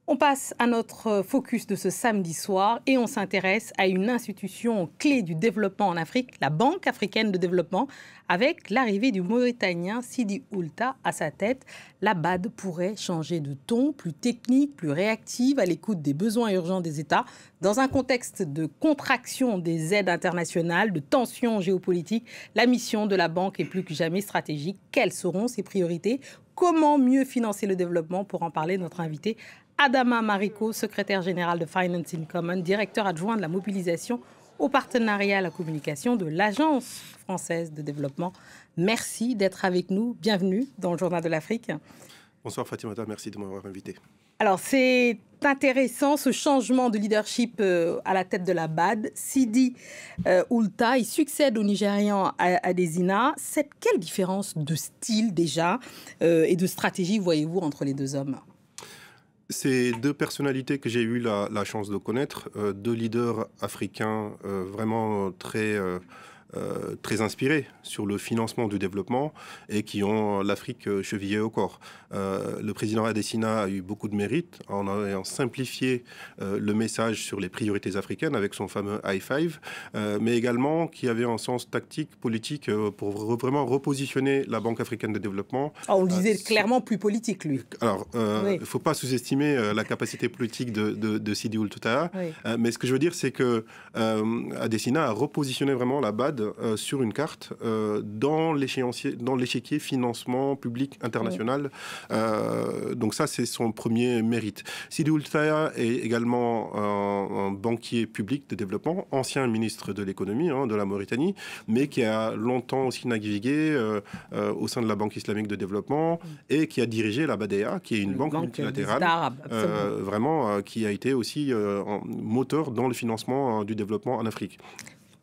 On passe à notre focus de ce samedi soir et on s'intéresse à une institution clé du développement en Afrique, la Banque africaine de développement, avec l'arrivée du Mauritanien Sidi Oulta à sa tête. La BAD pourrait changer de ton, plus technique, plus réactive, à l'écoute des besoins urgents des États, dans un contexte de contraction des aides internationales, de tensions géopolitiques. La mission de la banque est plus que jamais stratégique. Quelles seront ses priorités ? Comment mieux financer le développement? Pour en parler, notre invité Adama Mariko, secrétaire général de Finance in Common, directeur adjoint de la mobilisation au partenariat à la communication de l'Agence française de développement. Merci d'être avec nous. Bienvenue dans le Journal de l'Afrique. Bonsoir Fatimata, merci de m'avoir invité. Alors c'est intéressant ce changement de leadership à la tête de la BAD. Sidi Oulta, il succède au Nigérian Adesina. Quelle différence de style déjà et de stratégie voyez-vous entre les deux hommes ? C'est deux personnalités que j'ai eu la chance de connaître, deux leaders africains vraiment très inspirés sur le financement du développement et qui ont l'Afrique chevillée au corps. Le président Adesina a eu beaucoup de mérite en ayant simplifié le message sur les priorités africaines avec son fameux high five, mais également qui avait un sens tactique, politique pour vraiment repositionner la Banque africaine de développement. On le disait clairement plus politique, lui. Alors, il ne faut pas sous-estimer la capacité politique de Sidi Oulta, oui. Mais ce que je veux dire, c'est que Adesina a repositionné vraiment la BAD sur une carte dans l'échiquier financement public international. Oui. Donc ça, c'est son premier mérite. Sidi Oulta est également un banquier public de développement, ancien ministre de l'économie de la Mauritanie, mais qui a longtemps aussi navigué au sein de la Banque islamique de développement et qui a dirigé la BADEA, qui est une banque multilatérale, vraiment qui a été aussi moteur dans le financement du développement en Afrique.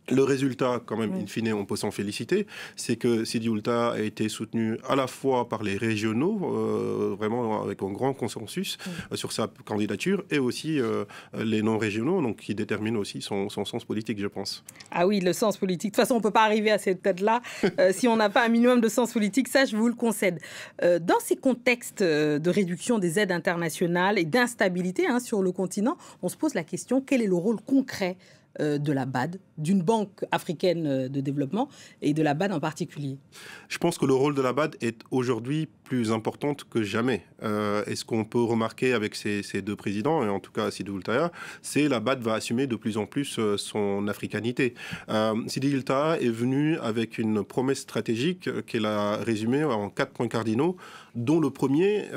Le résultat, quand même, in fine, on peut s'en féliciter, c'est que Sidi Oulta a été soutenu à la fois par les régionaux, vraiment avec un grand consensus sur sa candidature, et aussi les non-régionaux, donc qui déterminent aussi son sens politique, je pense. Ah oui, le sens politique. De toute façon, on ne peut pas arriver à cette tête-là si on n'a pas un minimum de sens politique, ça, je vous le concède. Dans ces contextes de réduction des aides internationales et d'instabilité sur le continent, on se pose la question, quel est le rôle concret de la BAD, d'une banque africaine de développement et de la BAD en particulier? Je pense que le rôle de la BAD est aujourd'hui plus important que jamais. Et ce qu'on peut remarquer avec ces deux présidents, et en tout cas Sidi Oulta, c'est la BAD va assumer de plus en plus son africanité. Sidi Oulta est venu avec une promesse stratégique qu'elle a résumée en 4 points cardinaux, dont le premier,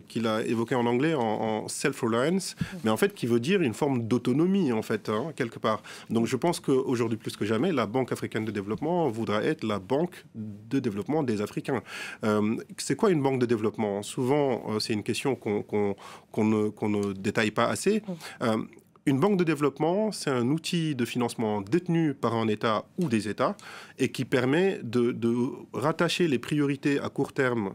qu'il a évoqué en anglais, en self-reliance, mais en fait qui veut dire une forme d'autonomie, en fait, quelque part. Donc je pense qu'aujourd'hui, plus que jamais, la Banque africaine de développement voudra être la banque de développement des Africains. C'est quoi une banque de développement? Souvent, c'est une question qu'on ne détaille pas assez. Une banque de développement, c'est un outil de financement détenu par un État ou des États et qui permet de rattacher les priorités à court terme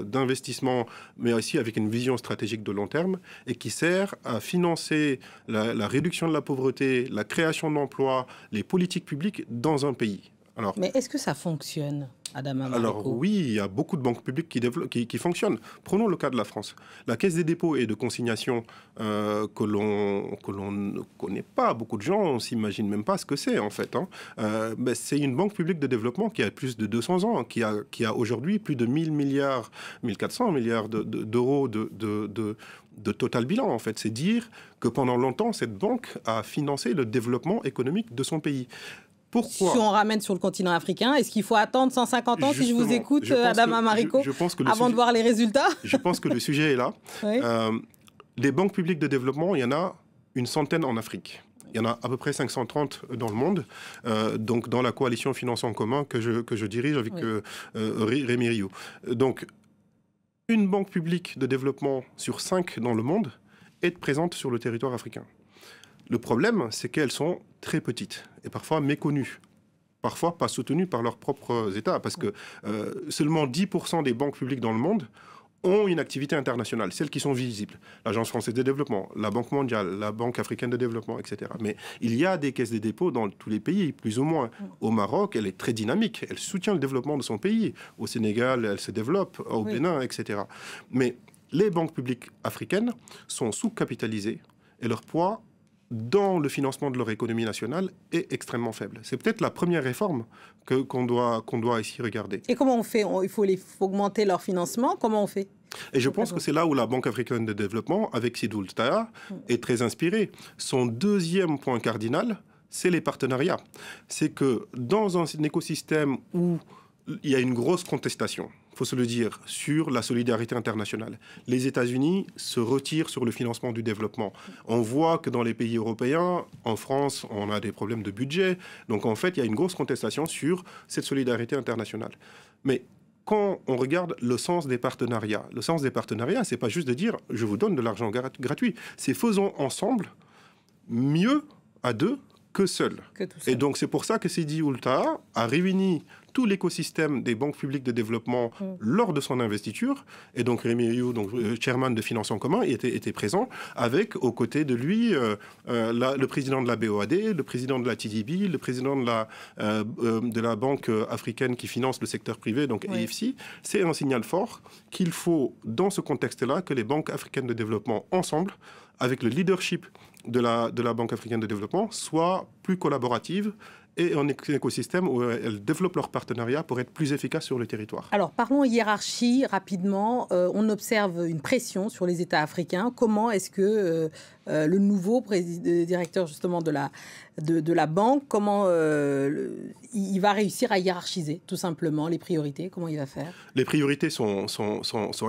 d'investissement, mais aussi avec une vision stratégique de long terme, et qui sert à financer la réduction de la pauvreté, la création d'emplois, les politiques publiques dans un pays. Alors, mais est-ce que ça fonctionne, Adama Mariko? Alors oui, il y a beaucoup de banques publiques qui fonctionnent. Prenons le cas de la France. La Caisse des dépôts et de consignation que l'on ne connaît pas, beaucoup de gens ne s'imaginent même pas ce que c'est en fait. C'est une banque publique de développement qui a plus de 200 ans, qui a aujourd'hui plus de 1000 milliards, 1400 milliards d'euros de total bilan, en fait. C'est dire que pendant longtemps, cette banque a financé le développement économique de son pays. Pourquoi? Si on ramène sur le continent africain, est-ce qu'il faut attendre 150 ans, si je vous écoute, Adama Mariko, avant de voir les résultats? Je pense que le sujet est là. Oui. Les banques publiques de développement, il y en a une centaine en Afrique. Il y en a à peu près 530 dans le monde, donc dans la coalition Finance en commun que je dirige avec Rémi Rio. Donc, une banque publique de développement sur 5 dans le monde est présente sur le territoire africain. Le problème, c'est qu'elles sont très petites et parfois méconnues, parfois pas soutenues par leurs propres États, parce que seulement 10% des banques publiques dans le monde ont une activité internationale, celles qui sont visibles. L'Agence française de développement, la Banque mondiale, la Banque africaine de développement, etc. Mais il y a des caisses de dépôt dans tous les pays, plus ou moins. Au Maroc, elle est très dynamique, elle soutient le développement de son pays. Au Sénégal, elle se développe, au Bénin, etc. Mais les banques publiques africaines sont sous-capitalisées et leur poids dans le financement de leur économie nationale est extrêmement faible. C'est peut-être la première réforme qu'on doit ici regarder. Et comment on fait? Il faut augmenter leur financement. Comment on fait? Et je pense que c'est là où la Banque africaine de développement, avec Sidi Ould Taya, est très inspirée. Son deuxième point cardinal, c'est les partenariats. C'est que dans un écosystème où il y a une grosse contestation, il faut se le dire, sur la solidarité internationale. Les États-Unis se retirent sur le financement du développement. On voit que dans les pays européens, en France, on a des problèmes de budget. Donc en fait, il y a une grosse contestation sur cette solidarité internationale. Mais quand on regarde le sens des partenariats, c'est pas juste de dire « je vous donne de l'argent gratuit ». C'est faisons ensemble mieux à deux que seul. Et donc c'est pour ça que Sidi Ould Taya a réuni tout l'écosystème des banques publiques de développement lors de son investiture. Et donc Rémi Rioux, chairman de Finances en commun, était présent avec, aux côtés de lui, le président de la BOAD, le président de la TDB, le président de la Banque africaine qui finance le secteur privé, donc AFC. C'est un signal fort qu'il faut, dans ce contexte-là, que les banques africaines de développement, ensemble, avec le leadership de la Banque africaine de développement, soient plus collaboratives et un écosystème où elles développent leur partenariat pour être plus efficaces sur le territoire. Alors, parlons hiérarchie rapidement. On observe une pression sur les États africains. Comment est-ce que le nouveau directeur justement de la banque, comment il va réussir à hiérarchiser tout simplement les priorités? Comment il va faire? Les priorités sont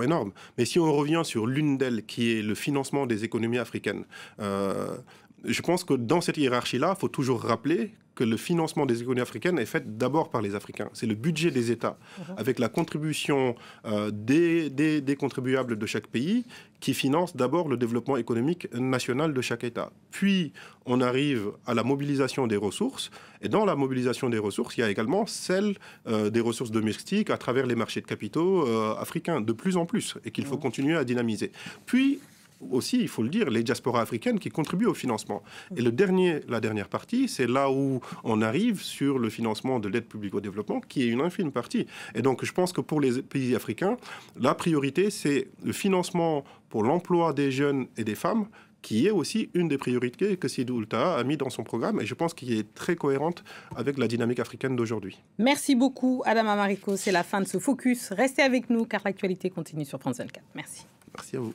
énormes. Mais si on revient sur l'une d'elles, qui est le financement des économies africaines, je pense que dans cette hiérarchie-là, il faut toujours rappeler que le financement des économies africaines est fait d'abord par les Africains. C'est le budget des États, avec la contribution des contribuables de chaque pays, qui finance d'abord le développement économique national de chaque État. Puis, on arrive à la mobilisation des ressources. Et dans la mobilisation des ressources, il y a également celle des ressources domestiques à travers les marchés de capitaux africains, de plus en plus, et qu'il faut continuer à dynamiser. Puis, aussi, il faut le dire, les diasporas africaines qui contribuent au financement. Et la dernière partie, c'est là où on arrive sur le financement de l'aide publique au développement, qui est une infime partie. Et donc, je pense que pour les pays africains, la priorité, c'est le financement pour l'emploi des jeunes et des femmes, qui est aussi une des priorités que Sidi Ould Taya a mis dans son programme, et je pense qu'il est très cohérente avec la dynamique africaine d'aujourd'hui. Merci beaucoup, Adama Mariko. C'est la fin de ce focus. Restez avec nous, car l'actualité continue sur France 24. Merci. Merci à vous.